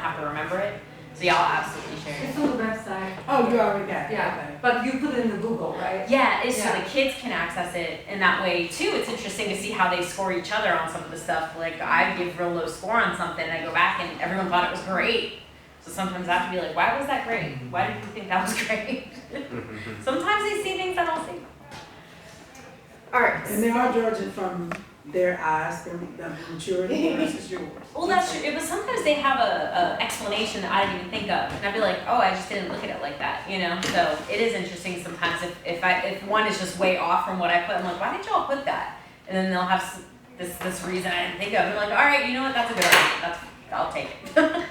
have to remember it. So yeah, I'll absolutely share It's it. on the website. Oh, you already got it? Yeah, Okay. but you put it in the Google, right? Yeah, it's so Yeah. the kids can access it in that way too. It's interesting to see how they score each other on some of the stuff. Like I give real low score on something, I go back and everyone thought it was great. So sometimes I have to be like, why was that great? Why did you think that was great? Sometimes they see things I don't see. Alright, And they are judging from their eyes, their maturity versus yours. Well, that's true. It was sometimes they have a explanation that I didn't even think of, and I'd be like, oh, I just didn't look at it like that, you know. So it is interesting sometimes if one is just way off from what I put, I'm like, why did y'all put that? And then they'll have this reason I didn't think of. And I'm like, all right, you know what? That's a good argument. I'll take it.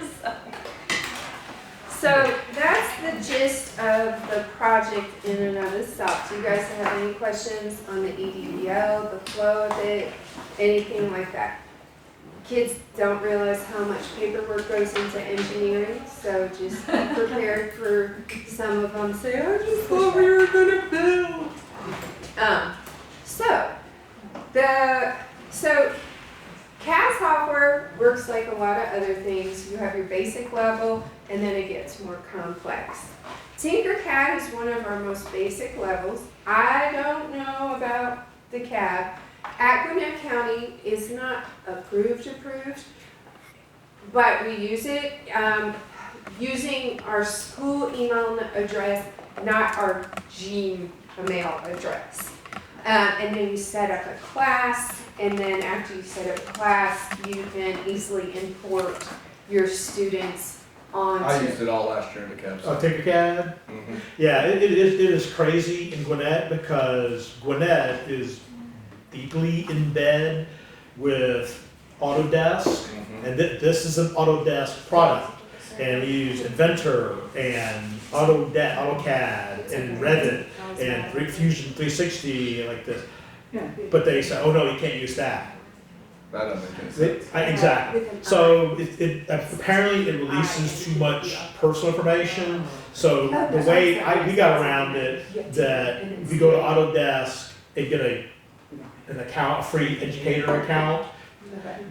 so that's the gist of the project in and of itself. Do you guys have any questions on the EDDO, the flow of it, anything like that? Kids don't realize how much paperwork goes into engineering, so just be prepared for some of them say, I just thought we were gonna build. So CAD software works like a lot of other things. You have your basic level, and then it gets more complex. Tinkercad is one of our most basic levels. I don't know about the CAD. At Gwinnett County is not approved, but we use it using our school email address, not our Gmail address. And then you set up a class, and then after you set up a class, you can easily import your students onto. I used it all last year in the CAD. Oh, Tinkercad? Yeah, it is crazy in Gwinnett because Gwinnett is deeply in bed with Autodesk, and this is an Autodesk product. And we use Inventor and AutoCAD and Revit and Fusion 360 like this. But they say, oh no, you can't use that. That doesn't make any sense. Exactly. So apparently it releases too much personal information. So the way we got around it, that if you go to Autodesk and get an account, a free educator account,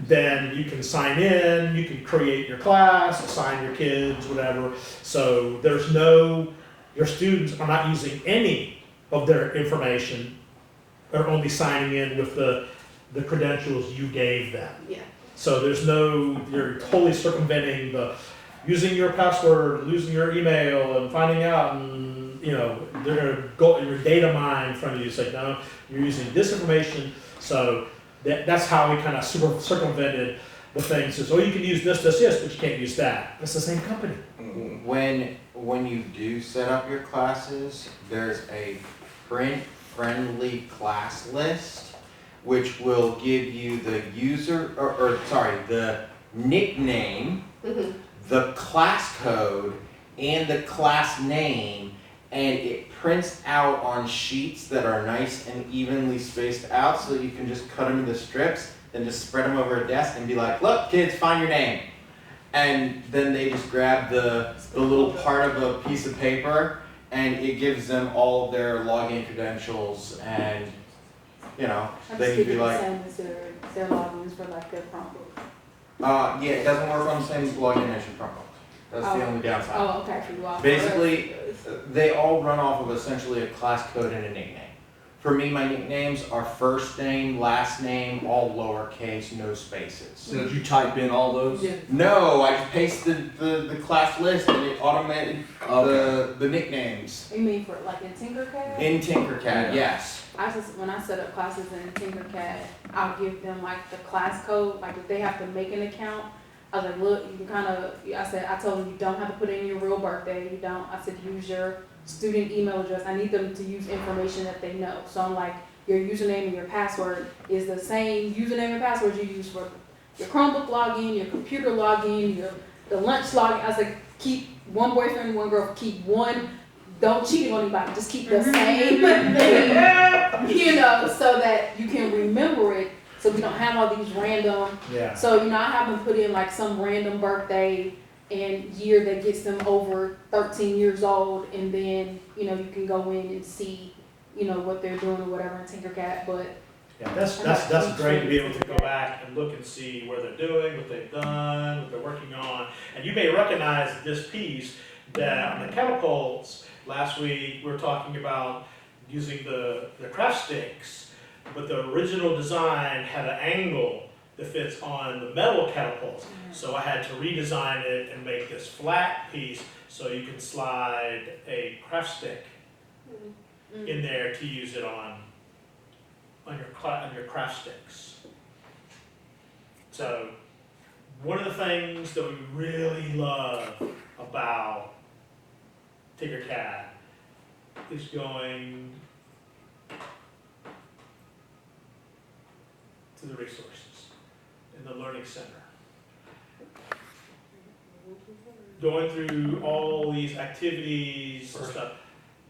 then you can sign in, you can create your class, assign your kids, whatever. So your students are not using any of their information. They're only signing in with the credentials you gave them. Yeah. So you're totally circumventing using your password, losing your email, and finding out, and they're gonna go in your data mine in front of you. It's like, no, you're using this information. So that's how we kind of circumvented the thing. Says, oh, you can use this, but you can't use that. It's the same company. When you do set up your classes, there's a print-friendly class list, which will give you the the nickname, the class code, and the class name, and it prints out on sheets that are nice and evenly spaced out, so that you can just cut them into strips, then just spread them over a desk and be like, look, kids, find your name. And then they just grab the little part of a piece of paper, and it gives them all of their login credentials, and they can be like, Same as their logins for like their Chromebook. yeah, it doesn't work on the same login as your Chromebook. That's the only downside. Oh, okay, for you all. Basically, they all run off of essentially a class code and a nickname. For me, my nicknames are first name, last name, all lowercase, no spaces. So did you type in all those? Yeah. No, I just pasted the class list and it automated the nicknames. You mean for like in Tinkercad? In Tinkercad, yes. When I set up classes in Tinkercad, I'll give them like the class code, like if they have to make an account, I was like, look, you can I told them you don't have to put in your real birthday, I said use your student email address. I need them to use information that they know. So I'm like, your username and your password is the same username and password you use for your Chromebook login, your computer login, the lunch login. I was like, keep one boyfriend, one girl, keep one. Don't cheat on anybody. Just keep the same thing, so that you can remember it. So we don't have all these random. Yeah. So I have them put in like some random birthday and year that gets them over 13 years old, and then you can go in and see what they're doing or whatever in Tinkercad. But Yeah, that's great to be able to go back and look and see where they're doing, what they've done, what they're working on. And you may recognize this piece that on the catapults, last week, we were talking about using the craft sticks, but the original design had an angle that fits on the metal catapults. So I had to redesign it and make this flat piece so you can slide a craft stick in there to use it on your craft sticks. So one of the things that we really love about Tinkercad is going to the resources in the Learning Center. Going through all these activities and stuff.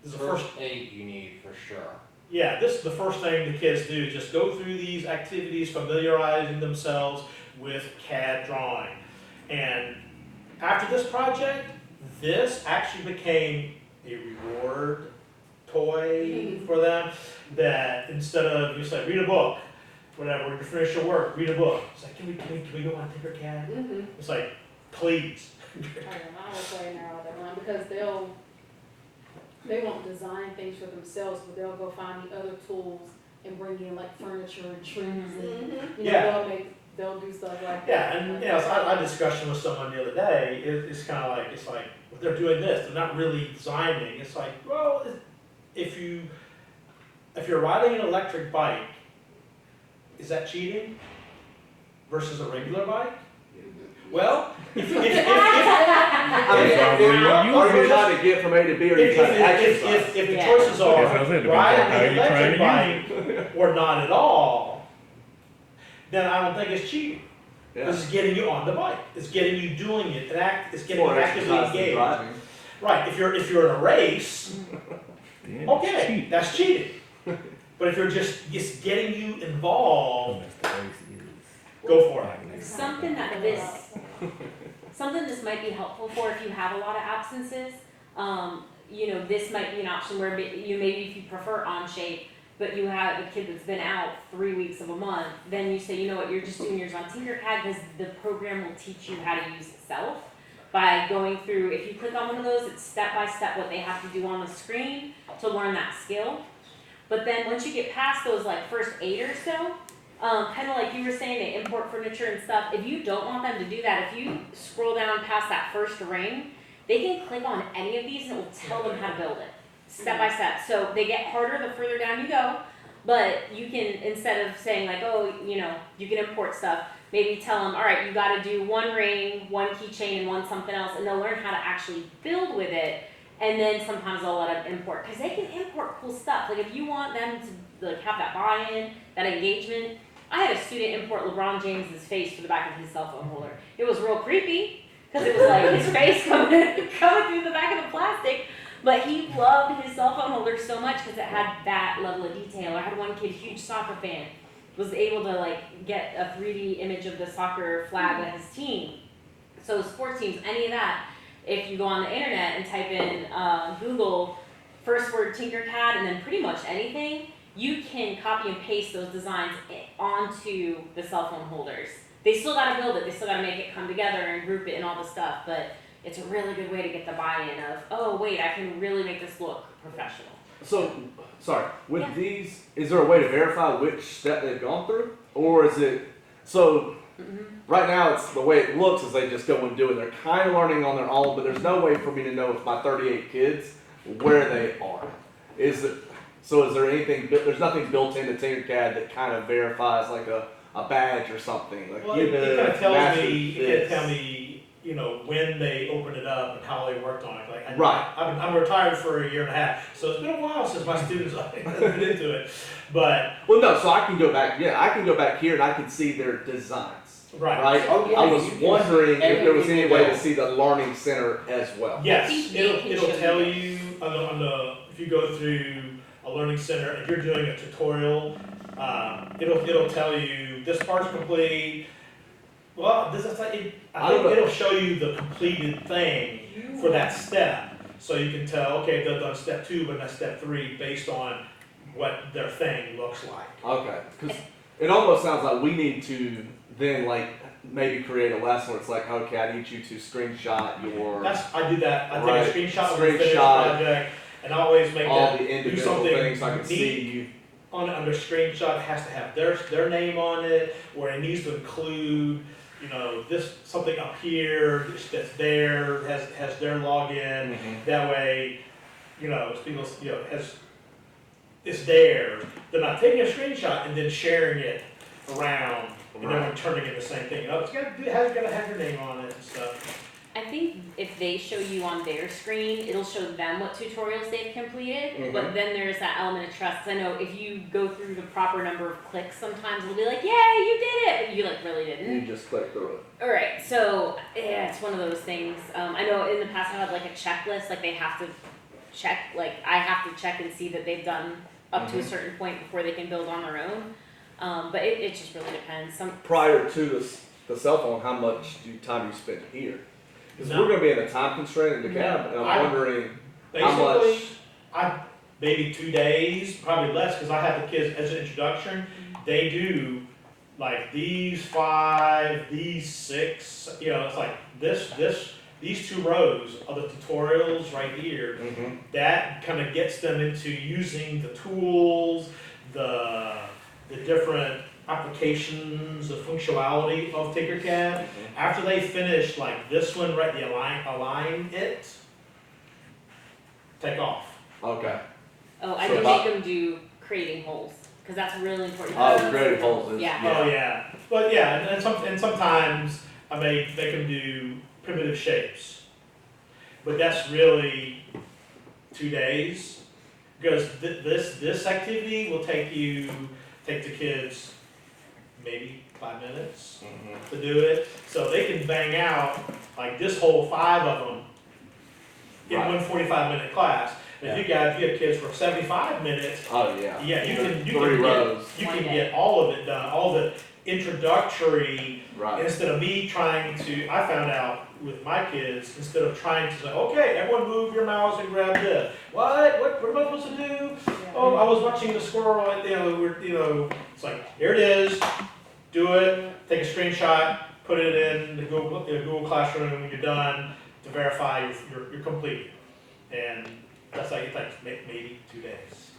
This is the first aid you need for sure. Yeah, this is the first thing the kids do, just go through these activities, familiarizing themselves with CAD drawing. And after this project, this actually became a reward toy for them, that instead of, you say, read a book, whatever, you finish your work, read a book. It's like, can we go on Tinkercad? It's like, please. I will play in there all day long because they won't design things for themselves, but they'll go find the other tools and bring in like furniture and trees and, you know, Yeah. they'll do stuff like that. Yeah, and you know, so I had a discussion with someone the other day. It's kind of like, well, they're doing this, they're not really designing. It's like, well, if you're riding an electric bike, is that cheating versus a regular bike? Well, if Are you trying to get from A to B, or are you trying to exercise? if the choices are Yes, I was saying, ride how an you trying electric bike or not at all, then I don't think it's cheating. Yeah. This is getting you on the bike. It's getting you doing it. It's getting you More actively exercise than engaged. driving. Right. If you're in a race, Yeah, okay, cheat. that's cheating. But if you're just getting you involved, go for it. Something this might be helpful for if you have a lot of absences. You know, this might be an option where maybe if you prefer Onshape, but you have a kid that's been out 3 weeks of a month, then you say, you know what, you're just doing yours on Tinkercad because the program will teach you how to use itself by going through. If you click on one of those, it's step by step what they have to do on the screen to learn that skill. But then once you get past those like first 8 or so, kind of like you were saying, they import furniture and stuff. If you don't want them to do that, if you scroll down past that first ring, they can click on any of these and it will tell them how to build it, step by step. So they get harder the further down you go, but you can, instead of saying like, oh, you know, you can import stuff, maybe tell them, all right, you got to do one ring, one keychain, and one something else, and they'll learn how to actually build with it. And then sometimes they'll let them import, because they can import cool stuff. Like if you want them to like have that buy-in, that engagement. I had a student import LeBron James's face for the back of his cell phone holder. It was real creepy, because it was like his face coming through the back of the plastic. But he loved his cell phone holder so much because it had that level of detail. I had one kid, huge soccer fan, was able to like get a 3D image of the soccer flag of his team. So sports teams, any of that. If you go on the internet and type in Google first word Tinkercad and then pretty much anything, you can copy and paste those designs onto the cell phone holders. They still gotta build it, they still gotta make it come together and group it and all the stuff, but it's a really good way to get the buy-in of, oh wait, I can really make this look professional. So, sorry, with Yeah. these, is there a way to verify which step they've gone through? Or is it, so right now it's the way it looks is they just go and do it. They're kind of learning on their own, but there's no way for me to know if my 38 kids, where they are. So is there anything, there's nothing built into Tinkercad that kind of verifies like a badge or something? Like, Well, you it kind of tells mastered me, this. you know, when they opened it up and how they worked on it. Like, Right. I'm retired for a year and a half, so it's been a while since my students have been into it. But, Well, no, so I can go back, I can go back here and I can see their designs, right. right? Oh, yeah, I was you can wondering if there was any everything way to else. see the learning center as well. Yes, They can it'll show tell you. you if you go through a learning center, if you're doing a tutorial, it'll tell you this part's complete. Well, I think it'll show you the completed thing for that step, so you can tell, okay, they've done step 2, but not step 3, based on what their thing looks like. Okay, because it almost sounds like we need to then like maybe create a lesson where it's like, okay, I need you to screenshot your I do that. I Right. take a screenshot of the finished Screenshot project, and I always make all that the do individual something things so I can neat. see you. On under screenshot, it has to have their name on it, or it needs to include, you know, this something up here that's there has their login. That way, you know, people, you know, it's there. They're not taking a screenshot and then sharing it around and then turning it the same thing. You know, it's gotta have your name on it and stuff. I think if they show you on their screen, it'll show them what tutorials they've completed, but then there's that element of trust. 'Cause I know if you go through the proper number of clicks, sometimes it'll be like, "Yay, you did it!" But you like really didn't. You just click through it. All right, so yeah, it's one of those things. I know in the past I had like a checklist, like they have to check, like I have to check and see that they've done up to a certain point before they can build on their own. But it just really depends. Prior to the cell phone, how much time you spend here? Because No. we're going to be in a time constraint in the cab, and I'm wondering how Basically, much. maybe 2 days, probably less, because I have the kids as an introduction. They do like these 5, these 6. You know, it's like these 2 rows of the tutorials right here. That kind of gets them into using the tools, the different applications, the functionality of Tinkercad. After they finish like this one, right, the align it, take off. Okay. Oh, I So do about- make them do creating holes because that's really important. Oh, creating holes is- Yeah. Oh yeah, but yeah, and sometimes I make them do primitive shapes, but that's really 2 days because this activity will take the kids maybe 5 minutes to do it, so they can bang out like this whole 5 of them in Right. one 45-minute class. And if you have kids for 75 minutes, Oh, yeah. yeah, you can 3 rows. you One can day. get all of it done, all the introductory, Right. instead of me trying to, I found out with my kids, instead of trying to say, okay, everyone move your mouse and grab this. What am I supposed to do? Oh, I was watching the squirrel, and, it's like, here it is, do it, take a screenshot, put it in the Google Classroom, and when you're done, to verify you're complete. And that's like, it takes maybe 2 days.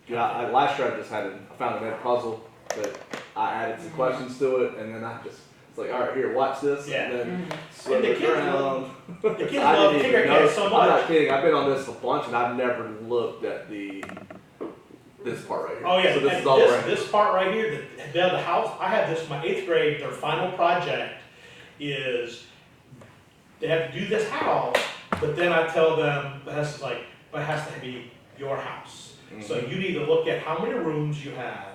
Yeah, last year I found an ed puzzle that I added some questions to it, and then it's like, all right, here, watch this, Yeah. and then Mhm. swim And the it kids around. The kids I love didn't even Tinkercad know. so I'm much. not kidding. I've been on this a bunch, and I've never looked at this part right here. Oh yeah, So this and is all brand new. this part right here, the house, I had this, my 8th grade, their final project is, they have to do this house, but then I tell them, but it has to be your house. So you need to look at how many rooms you have,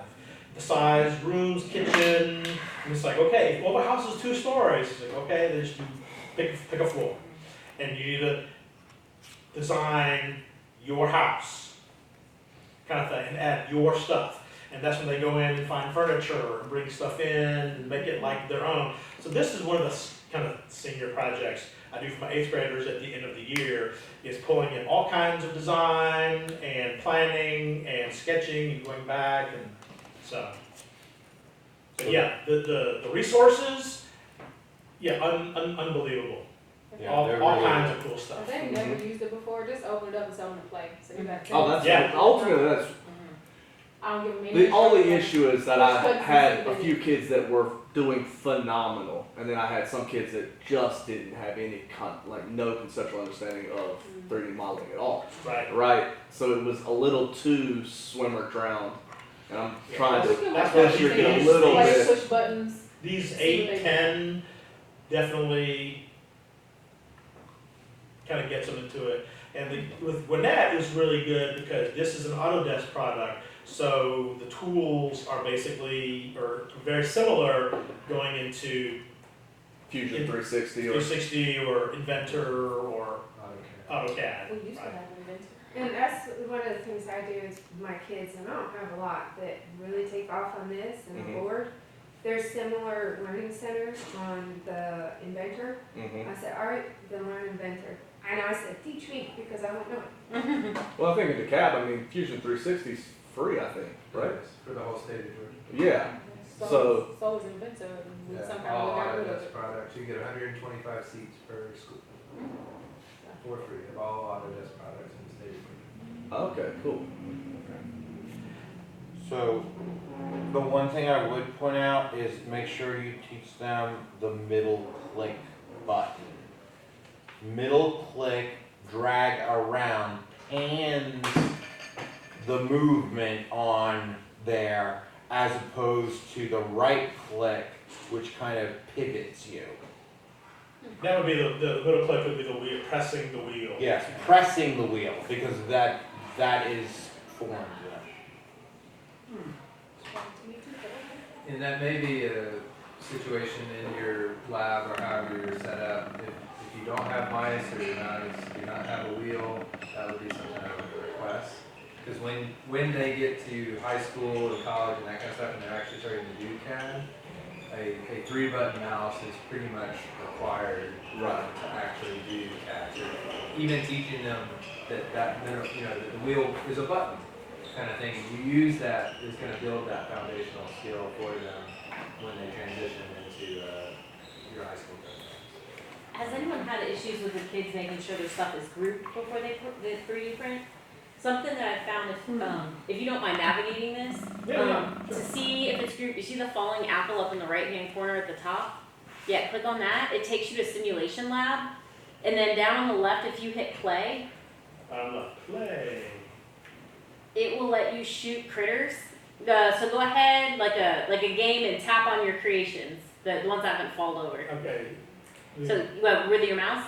the size, rooms, kitchen, and it's like, okay, well, the house is 2 stories, it's like, okay, then just pick a floor. And you need to design your house, kind of thing, and add your stuff. And that's when they go in and find furniture and bring stuff in and make it like their own. So this is one of the kind of senior projects I do for my 8th graders at the end of the year, is pulling in all kinds of design and planning and sketching and going back, and so. But yeah, the resources, yeah, unbelievable. Yeah, all they're all really kinds good. of cool stuff. If they've never used it before, just open it up and show them to play. So you got Oh, that's Yeah. ultimately that's I don't give them any the only instructions. issue is that I Just had put a few kids that were doing phenomenal, and then I had some kids that just didn't have any no conceptual understanding of 3D modeling at all. Right. Right. So it was a little too swim or drown, and I'm trying You to can That's watch why push these it a things, little like bit. push buttons. These See what 8, they 10 definitely kind of gets them into it. And with Gwinnett is really good because this is an Autodesk product, so the tools are basically, or very similar going into Fusion 360 or 360 or Inventor or AutoCAD. We used to right? have an inventor. And that's one of the things I do is with my kids, and I don't have a lot that really take off on this and Mhm. the board. There's similar learning centers on the Inventor. Mm-hmm. I said, all right, then learn Inventor. And I said, teach me because I don't know it. Well, I think in the cab, I mean, Fusion 360 's free, I think, right? For the whole state of Georgia. Yeah. So- So is Inventor, and we Yeah, somehow all got rid of Autodesk it. products, you get 125 seats per school for free of all Autodesk products in the state of Georgia. Okay, cool. So, the one thing I would point out is make sure you teach them the middle click button. Middle click, drag around, pans the movement on there as opposed to the right click, which kind of pivots you. That would be the middle click would be the wheel, pressing the wheel. Yes, pressing the wheel, because that is foreign to them. And that may be a situation in your lab or however you're set up. If you don't have mice or do not have a wheel, that would be something I would request. Because when they get to high school or college and that kind of stuff, and they're actually starting to do CAD, a 3-button mouse is pretty much required to actually do CAD. So even teaching them that the wheel is a button kind of thing, you use that is going to build that foundational skill for them when they transition into your high school programs. Has anyone had issues with the kids making sure their stuff is grouped before they put the 3D print? Something that I found, if you don't mind navigating this, to see if it's grouped, you see the falling apple up in the right-hand corner at the top? Yeah, click on that. It takes you to Simulation Lab. And then down on the left, if you hit play, Play. it will let you shoot critters. So go ahead, like a game, and tap on your creations, the ones that haven't fallen over. Okay. So with your mouse?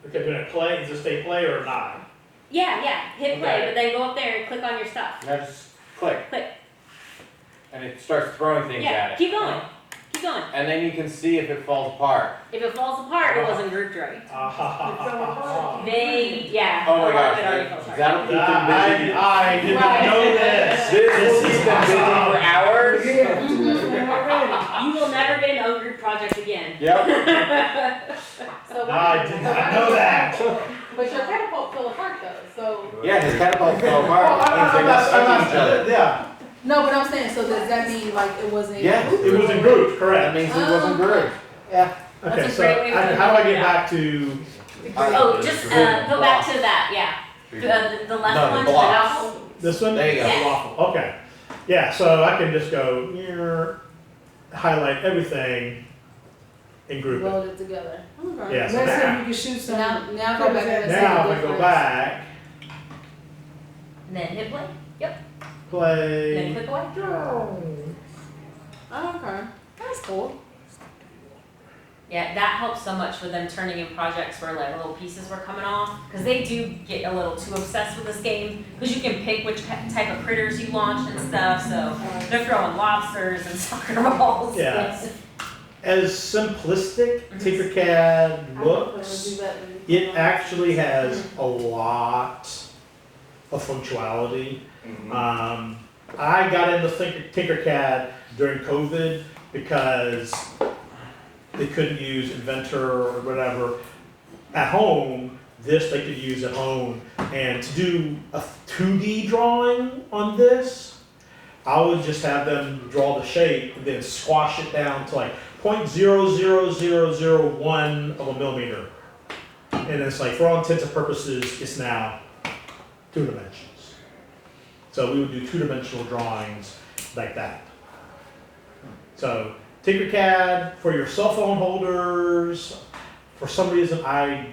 Okay, when I play, is this stay play or not? Yeah, hit play, Okay. but then go up there and click on your stuff. Now just click. Click. And it starts throwing things at Yeah, it. keep going. Keep going. And then you can see if it falls apart. If it falls apart, it wasn't grouped right. Ah. Yeah. Oh my a lot gosh, of it already fell apart. that'll keep them busy. I did not know this. This will keep them busy for hours. You will never get an ungrouped project again. Yep. So I did not know that. But your catapult fell apart though, so. Yeah, his catapult fell apart. Means they're not stuck to each other. Yeah, No, but I'm saying, so does that mean like it wasn't? Yeah. it was in groups, That correct. means it wasn't good. Yeah. Okay, That's a so great way to how do I figure get it back to, Oh, just go back to that, yeah. The left No, the one, the blocks. apple. this one? There you go. Yeah. Waffle. Okay. Yeah, so I can just go here, highlight everything and group it. Rolled it together. Okay. Yeah, so Let's see if now, you can shoot So some. now go back and let's see now the if I go difference. back, And then hit play. Then play. click away. Oh, okay. That's cool. Yeah, that helps so much with them turning in projects where like little pieces were coming off. Because they do get a little too obsessed with this game. Because you can pick which type of critters you launch and stuff. So they're throwing lobsters and soccer balls. Yeah. As simplistic Tinkercad looks, it actually has a lot of functionality. I got into Tinkercad during COVID because they couldn't use Inventor or whatever at home. This they could use at home, and to do a 2D drawing on this, I would just have them draw the shape and then squash it down to like 0.00001 of a millimeter. And it's like, for all intents and purposes, it's now 2 dimensions. So we would do 2-dimensional drawings like that. So Tinkercad for your cell phone holders, for some reason I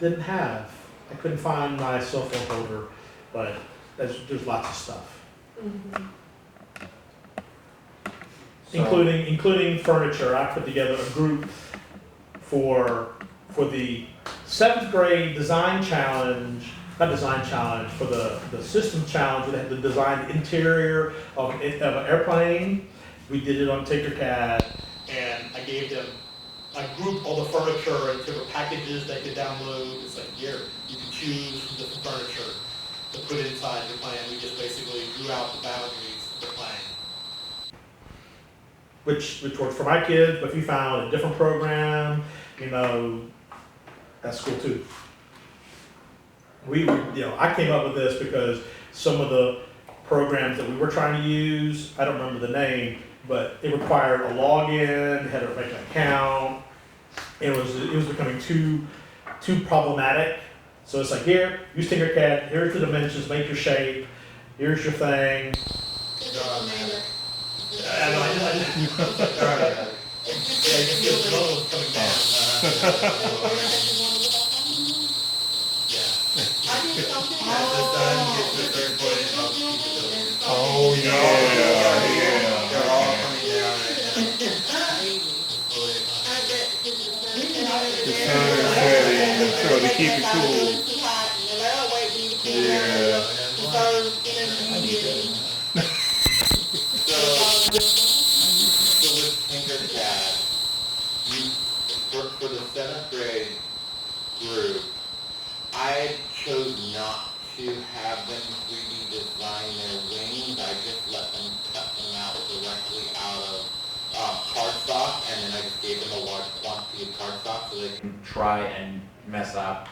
didn't have. I couldn't find my cell phone holder, but there's lots of stuff. Including furniture. I put together a group for the 7th grade design challenge, not design challenge, for the system challenge. We had to design the interior of an airplane. We did it on Tinkercad, and I gave them, I grouped all the furniture into different packages they could download. It's like, here, you can choose from different furniture to put inside your plane. We just basically drew out the boundaries of the plane. Which worked for my kids, but if you found a different program, that's cool too. I came up with this because some of the programs that we were trying to use. I don't remember the name, but it required a login, had to make an account. It was becoming too problematic. So it's like, here, use Tinkercad, here's the dimensions, make your shape, here's your thing. Oh, yeah, They're all coming down right now. The sun is setting, so to keep it cool. Yeah. So with Tinkercad, for the 7th grade group, I chose not to have them 3D design their wings. I just let them cut them out directly out of cardstock, and then I just gave them a large quantity of cardstock so they can try and mess up.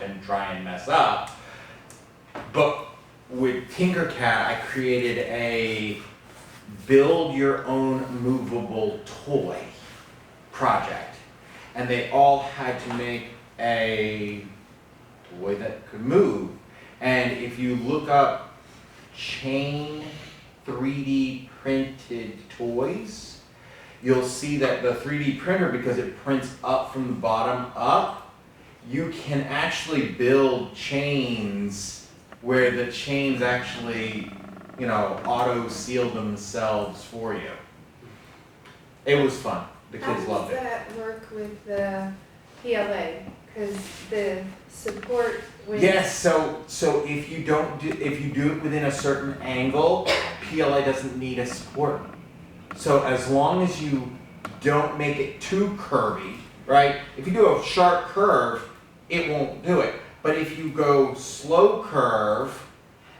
But with Tinkercad, I created a build your own movable toy project. And they all had to make a toy that could move. And if you look up chain 3D printed toys, you'll see that the 3D printer, because it prints up from the bottom up, you can actually build chains where the chains actually, auto seal themselves for you. It was fun. The kids loved it. How does that work with the PLA? Because the support when. Yes, so if you do it within a certain angle, PLA doesn't need a support. So as long as you don't make it too curvy, right? If you do a sharp curve, it won't do it. But if you go slow curve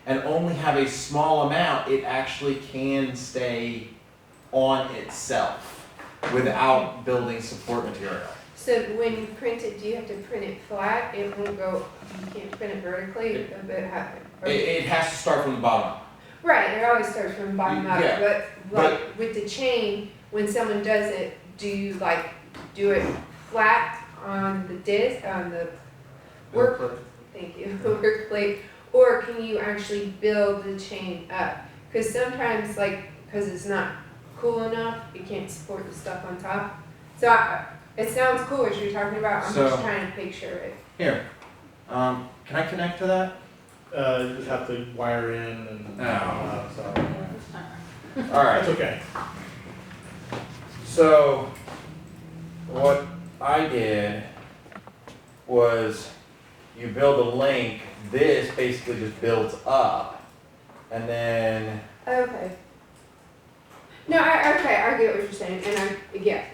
and only have a small amount, it actually can stay on itself without building support material. So when you print it, do you have to print it flat? It won't go, you can't print it vertically, It has to start from the bottom up. Right, it always starts from the bottom up, Yeah, but like with the chain, when someone does it, do you do it flat on the disc, on the work, thank you, work plate, or can you actually build the chain up? Cause sometimes cause it's not cool enough, you can't support the stuff on top. So it sounds cool what you're talking about, I'm just So- trying to picture it. Here, can I connect to that? You just have to wire in and, so, All right. that's okay. So, what I did was you build a link, this basically just builds up, and then, Okay. No, I get what you're saying, and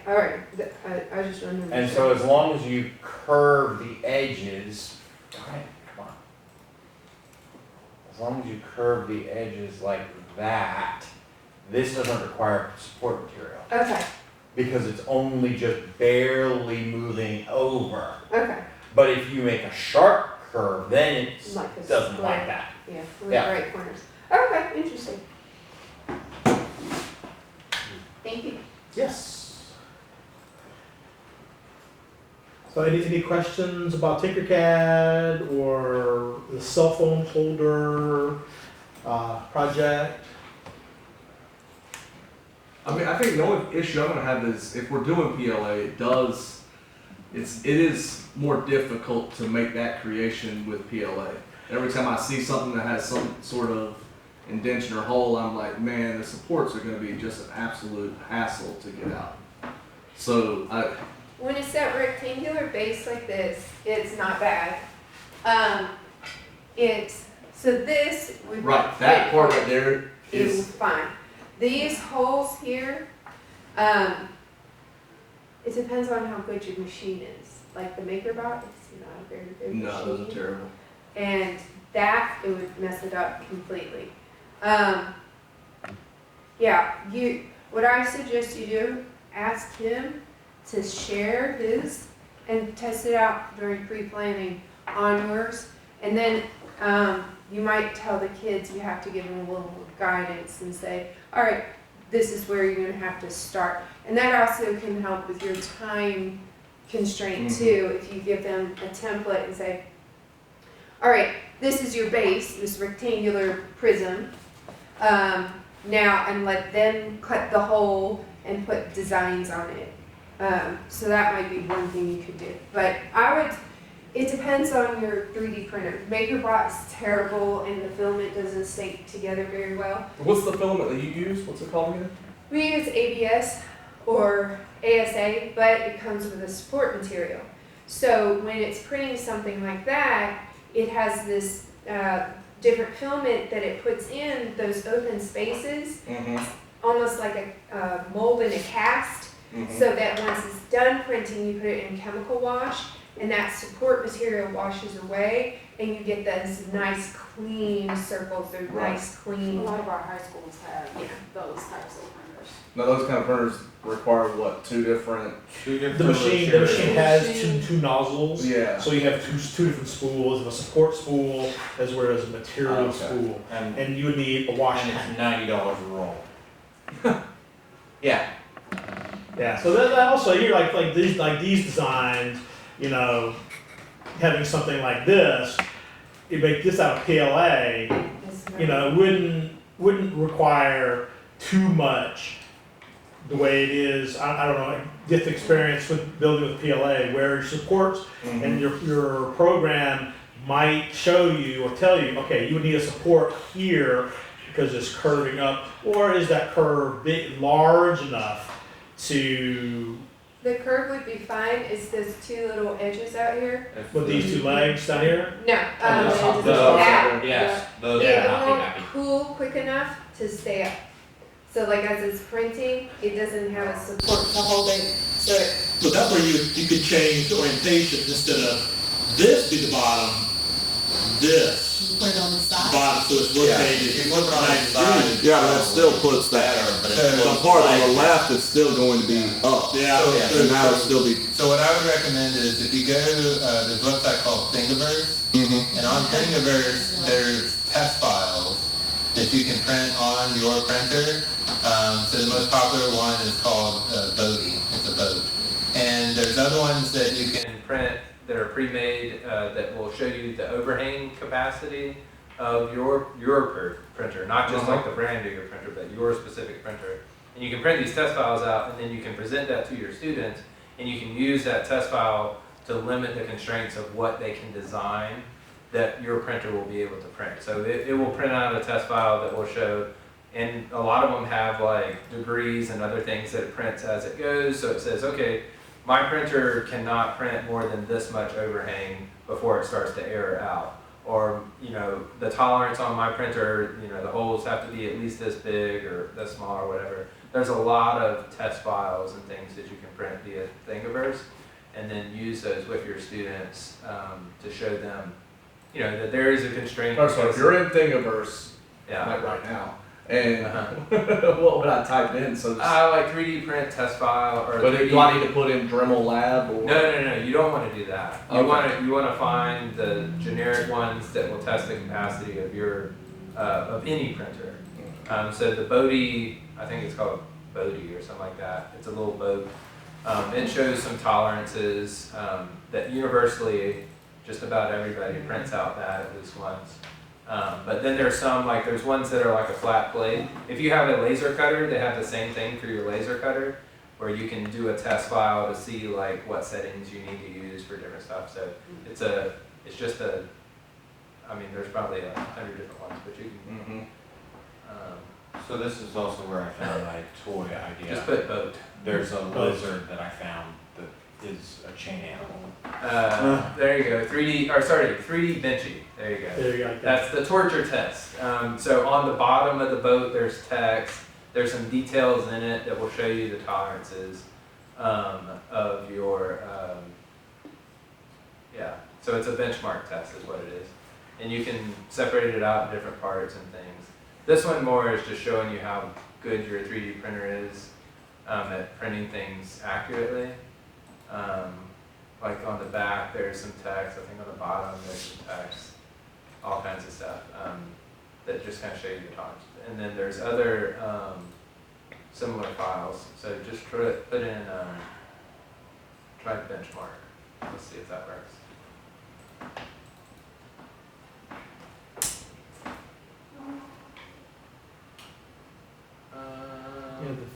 alright, I was just wondering. and so as long as you curve the edges, alright, come on. As long as you curve the edges like that, this doesn't require support material, Okay, because it's only just barely moving over. okay, But if you make a sharp curve, then it like a doesn't square. like that. Yeah, with Yeah. right corners. Okay, interesting. Thank you. Yes. So any questions about Tinkercad or the cell phone holder project? I mean, I think the only issue I'm gonna have is if we're doing PLA, it is more difficult to make that creation with PLA. Every time I see something that has some sort of indention or hole, I'm like, man, the supports are gonna be just an absolute hassle to get out. So When it's that rectangular base like this, it's not bad. This would be right, that part right there is is fine. These holes here, it depends on how good your machine is. Like the MakerBot, it's not a very good no, machine. those are terrible. And it would mess it up completely. What I suggest you do, ask him to share his and test it out during pre-planning on yours. And then you might tell the kids, you have to give them a little guidance and say, all right, this is where you're gonna have to start. And that also can help with your time constraint too, if you give them a template and say, all right, this is your base, this rectangular prism. Now, and let them cut the hole and put designs on it. So that might be one thing you could do. But it depends on your 3D printer. MakerBot is terrible and the filament doesn't stay together very well. What's the filament that you use? What's it called again? We use ABS or ASA, but it comes with a support material. So when it's printing something like that, it has this different filament that it puts in those open spaces, almost like a mold in a cast, so that once it's done printing, you put it in chemical wash, and that support material washes away, and you get those nice clean circles, those nice A clean. lot of our high schools have those types of printers. Now those kind of printers require what? Two different. The machine has two nozzles. Yeah. So you have two different spools, a support spool as well as a material Okay. spool. And, And you would need a wash and tank. it's $90 a roll. Yeah. Yeah, so that also, you're like these designs, you know, having something like this, you make this out of PLA, you know, wouldn't require too much the way it is. I don't know, get the experience with building with PLA where your supports and your program might show you or tell you, okay, you would need a support here because it's curving up, or is that curve large enough to, The curve would be fine, it's those two little edges out here. with these two legs down here? No, those- that, Yes, those it are won't happy. cool quick enough to stay up. So like as it's printing, it doesn't have a support to hold it, so it, So that's where you could change the orientation instead of this be the bottom, this Put it on the side. bottom, so it's Yeah, rotated. if you flip it on 90 its side, degrees. Yeah, but that still puts that. Better, but The it's part on the left is still going to be up. Yeah. So- And now it'll still be. So what I would recommend is if you go, there's a website called Thingiverse, and on Thingiverse, there's test files that you can print on your printer. So the most popular one is called Bodhi, it's a boat. And there's other ones that you can print that are pre-made that will show you the overhang capacity of your printer, not just like the brand of your printer, but your specific printer. And you can print these test files out, and then you can present that to your students, and you can use that test file to limit the constraints of what they can design that your printer will be able to print. So it will print out a test file that will show, and a lot of them have like degrees and other things that it prints as it goes. So it says, okay, my printer cannot print more than this much overhang before it starts to error out. Or, you know, the tolerance on my printer, you know, the holes have to be at least this big or this small or whatever. There's a lot of test files and things that you can print via Thingiverse, and then use those with your students to show them, you know, that there is a constraint. So if you're in Thingiverse, Yeah. like right now, and what would I type in? So, Like 3D print test file or. but 3D do I need to put in Dremel Lab or? No, you don't want to do that. You Okay. want to find the generic ones that will test the capacity of your of any printer. So the Bodhi, I think it's called Bodhi or something like that. It's a little boat. It shows some tolerances that universally just about everybody prints out that at least once. But then there's there's ones that are like a flat plate. If you have a laser cutter, they have the same thing for your laser cutter, where you can do a test file to see like what settings you need to use for different stuff. So I mean, there's probably 100 different ones, but you can So this is also where I found my toy idea. just put boat. There's a lizard that I found that is a chain animal. There you go. 3D Vinci. There you go. There you go. That's the torture test. So on the bottom of the boat, there's text. There's some details in it that will show you the tolerances of your, so it's a benchmark test is what it is. And you can separate it out in different parts and things. This one more is just showing you how good your 3D printer is at printing things accurately. Like on the back, there's some text. I think on the bottom, there's some text. all kinds of stuff, that just kind of show you the tolerance. And then there's other, similar files, so just put in, try benchmark, let's see if that works.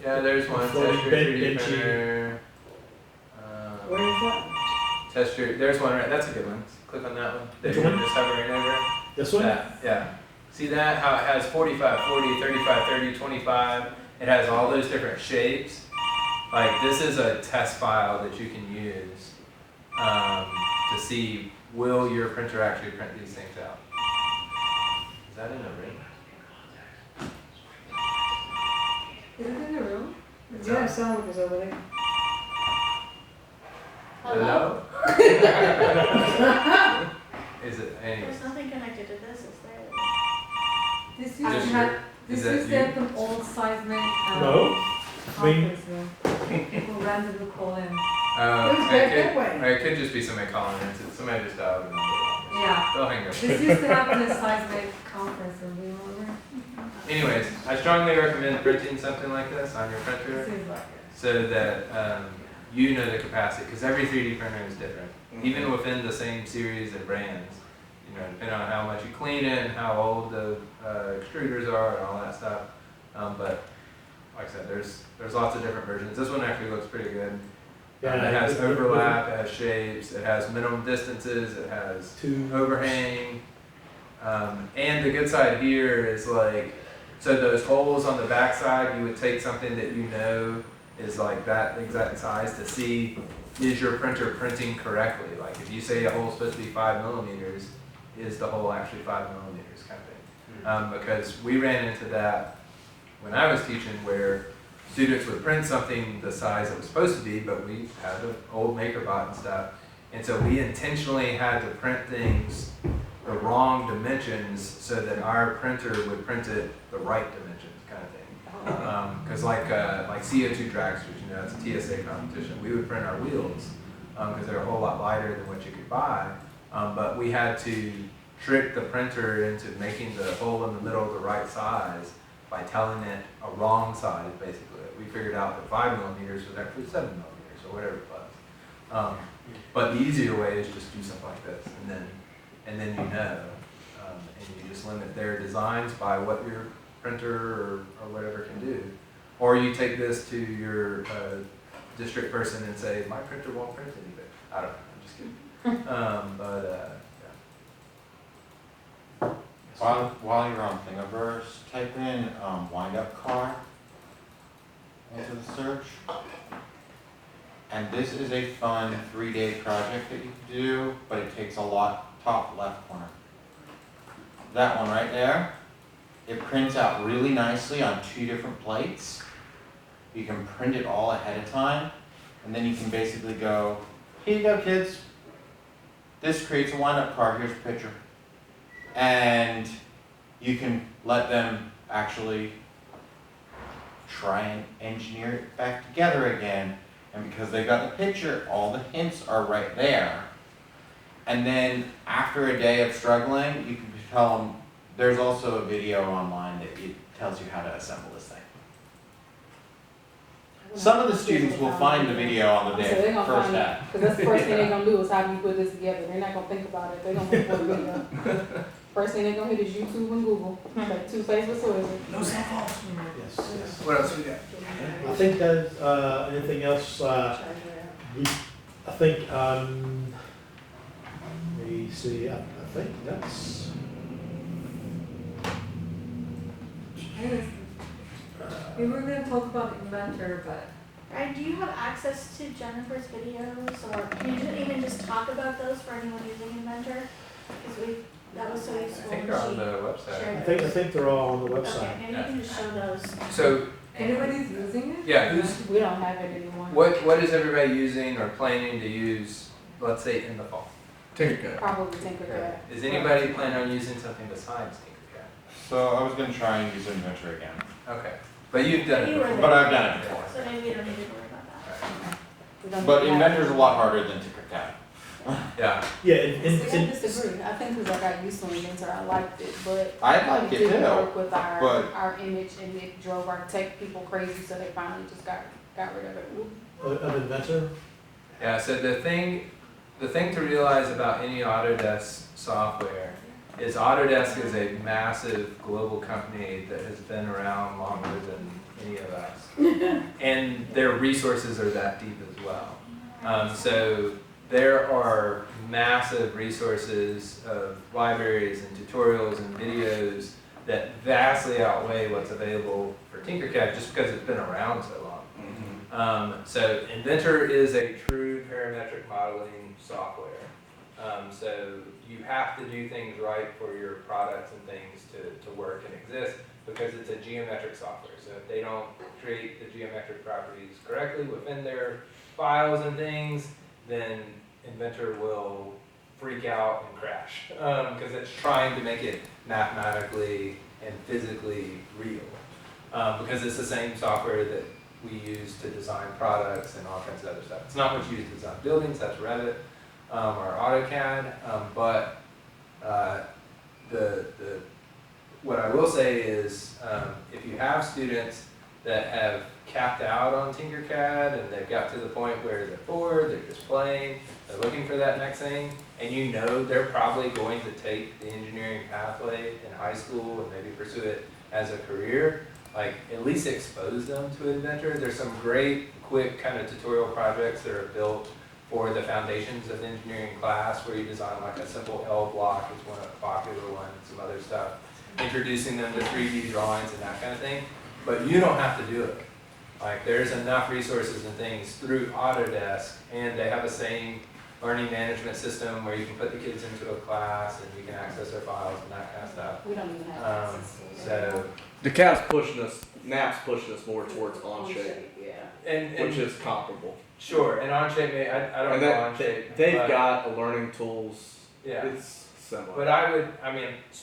Yeah, there's one, test your 3D printer. Where is that? Test your, there's one right, that's a good one. Click on that one. That Which you're one? just hovering over. This one? That, yeah. See that, how it has 45, 40, 35, 30, 25. It has all those different shapes. Like this is a test file that you can use to see, will your printer actually print these things out? Is that in a ring? Is it in the room? Yeah, someone was over there. Hello? Is it, anyways. There's nothing connected to this, is there? This Just used to your- have, is this that used to you? have an old seismic, No, I mean, conference room. People randomly call in. It was back that way. Or it could just be somebody calling in, somebody just dialed in. Yeah. They'll hang up. This used to happen in a seismic conference room, do you remember? Anyways, I strongly recommend printing something like this on your printer Seems like it. so that you know the capacity, because every 3D printer is different. Even within the same series and brands, you know, depending on how much you clean it and how old the extruders are and all that stuff. But like I said, there's lots of different versions. This one actually looks pretty good. yeah. It has overlap, it has shapes, it has minimum distances, it has Two. overhang. And the good side here is like, so those holes on the back side, you would take something that you know is like that exact size to see, is your printer printing correctly? Like if you say a hole's supposed to be 5 millimeters, is the hole actually 5 millimeters kind of thing? Because we ran into that when I was teaching where students would print something the size it was supposed to be, but we had the old MakerBot and stuff. And so we intentionally had to print things the wrong dimensions so that our printer would print it the right dimensions kind of thing. Because like CO2 dragsters, you know, it's a TSA competition. We would print our wheels because they're a whole lot lighter than what you could buy. But we had to trick the printer into making the hole in the middle the right size by telling it a wrong size, basically. We figured out that 5 millimeters was actually 7 millimeters or whatever it was. But the easier way is just do something like this, and then you know, and you just limit their designs by what your printer or whatever can do. Or you take this to your district person and say, my printer won't print anything. I don't know, I'm just kidding. Yeah. While you're on Thingiverse, type in wind up car into the search. And this is a fun 3-day project that you can do, but it takes a lot. Top left corner. That one right there. It prints out really nicely on 2 different plates. You can print it all ahead of time, and then you can basically go, here you go kids. This creates a wind-up car, here's a picture. And you can let them actually try and engineer it back together again. And because they got the picture, all the hints are right there. And then after a day of struggling, you can tell them, there's also a video online that it tells you how to assemble this thing. Some of the students will find the video on the So they're day, gonna first find day. Because that's the first thing they're gonna do is how do you put this together. They're not gonna think about it. They're gonna look for a video. First thing they're gonna hit is YouTube and Google. Like Two-Face with Sawyer. No cell phones. Yes, yes. What else we got? I think that, anything else, I think, let me see, I think that's, We were gonna talk about Inventor, but Right, do you have access to Jennifer's videos, or can you even just talk about those for anyone using Inventor? Because that was so I useful. think when they're on she the website. shared I think they're all on the those. website. Okay, maybe you can just show those. So, anybody's using it? yeah, who's, We don't have it anymore. what is everybody using or planning to use, let's say, in the fall? Tinkercad. Probably Tinkercad. Is anybody planning on using something besides Tinkercad? So I was gonna try and use Inventor again, Okay, but you've done it You were before. but I've done it before. So maybe you don't need to worry about that. We don't But have- Inventor's a lot harder than Tinkercad. Yeah, Yeah, See, I disagree. I think because I got used to Inventor, I liked it, but I like it it didn't too, work with but- our image, and it drove our tech people crazy, so they finally just got rid of it. Of Inventor. yeah, so the thing to realize about any Autodesk software is Autodesk is a massive global company that has been around longer than any of us. And their resources are that deep as well. So there are massive resources of libraries and tutorials and videos that vastly outweigh what's available for Tinkercad just because it's been around so long. So Inventor is a true parametric modeling software. So you have to do things right for your products and things to work and exist because it's a geometric software. So if they don't create the geometric properties correctly within their files and things, then Inventor will freak out and crash because it's trying to make it mathematically and physically real. Because it's the same software that we use to design products and all kinds of other stuff. It's not what you use to design buildings, that's Revit or AutoCAD, but what I will say is if you have students that have capped out on Tinkercad and they've got to the point where they're bored, they're just playing, they're looking for that next thing, and you know they're probably going to take the engineering pathway in high school and maybe pursue it as a career, like at least expose them to Inventor. There's some great quick kind of tutorial projects that are built for the foundations of engineering class where you design like a simple L block is one of the popular ones, some other stuff, introducing them to 3D drawings and that kind of thing. But you don't have to do it. Like there's enough resources and things through Autodesk, and they have the same learning management system where you can put the kids into a class and you can access their files and that kind of stuff. We don't even have access to it. So, DeKalb's pushing us, NAP's pushing us more towards Onshape, Yeah. and which is comparable. sure, and Onshape, I don't And know that, Onshape. they've but- got a learning tools, Yeah. it's similar. But I mean,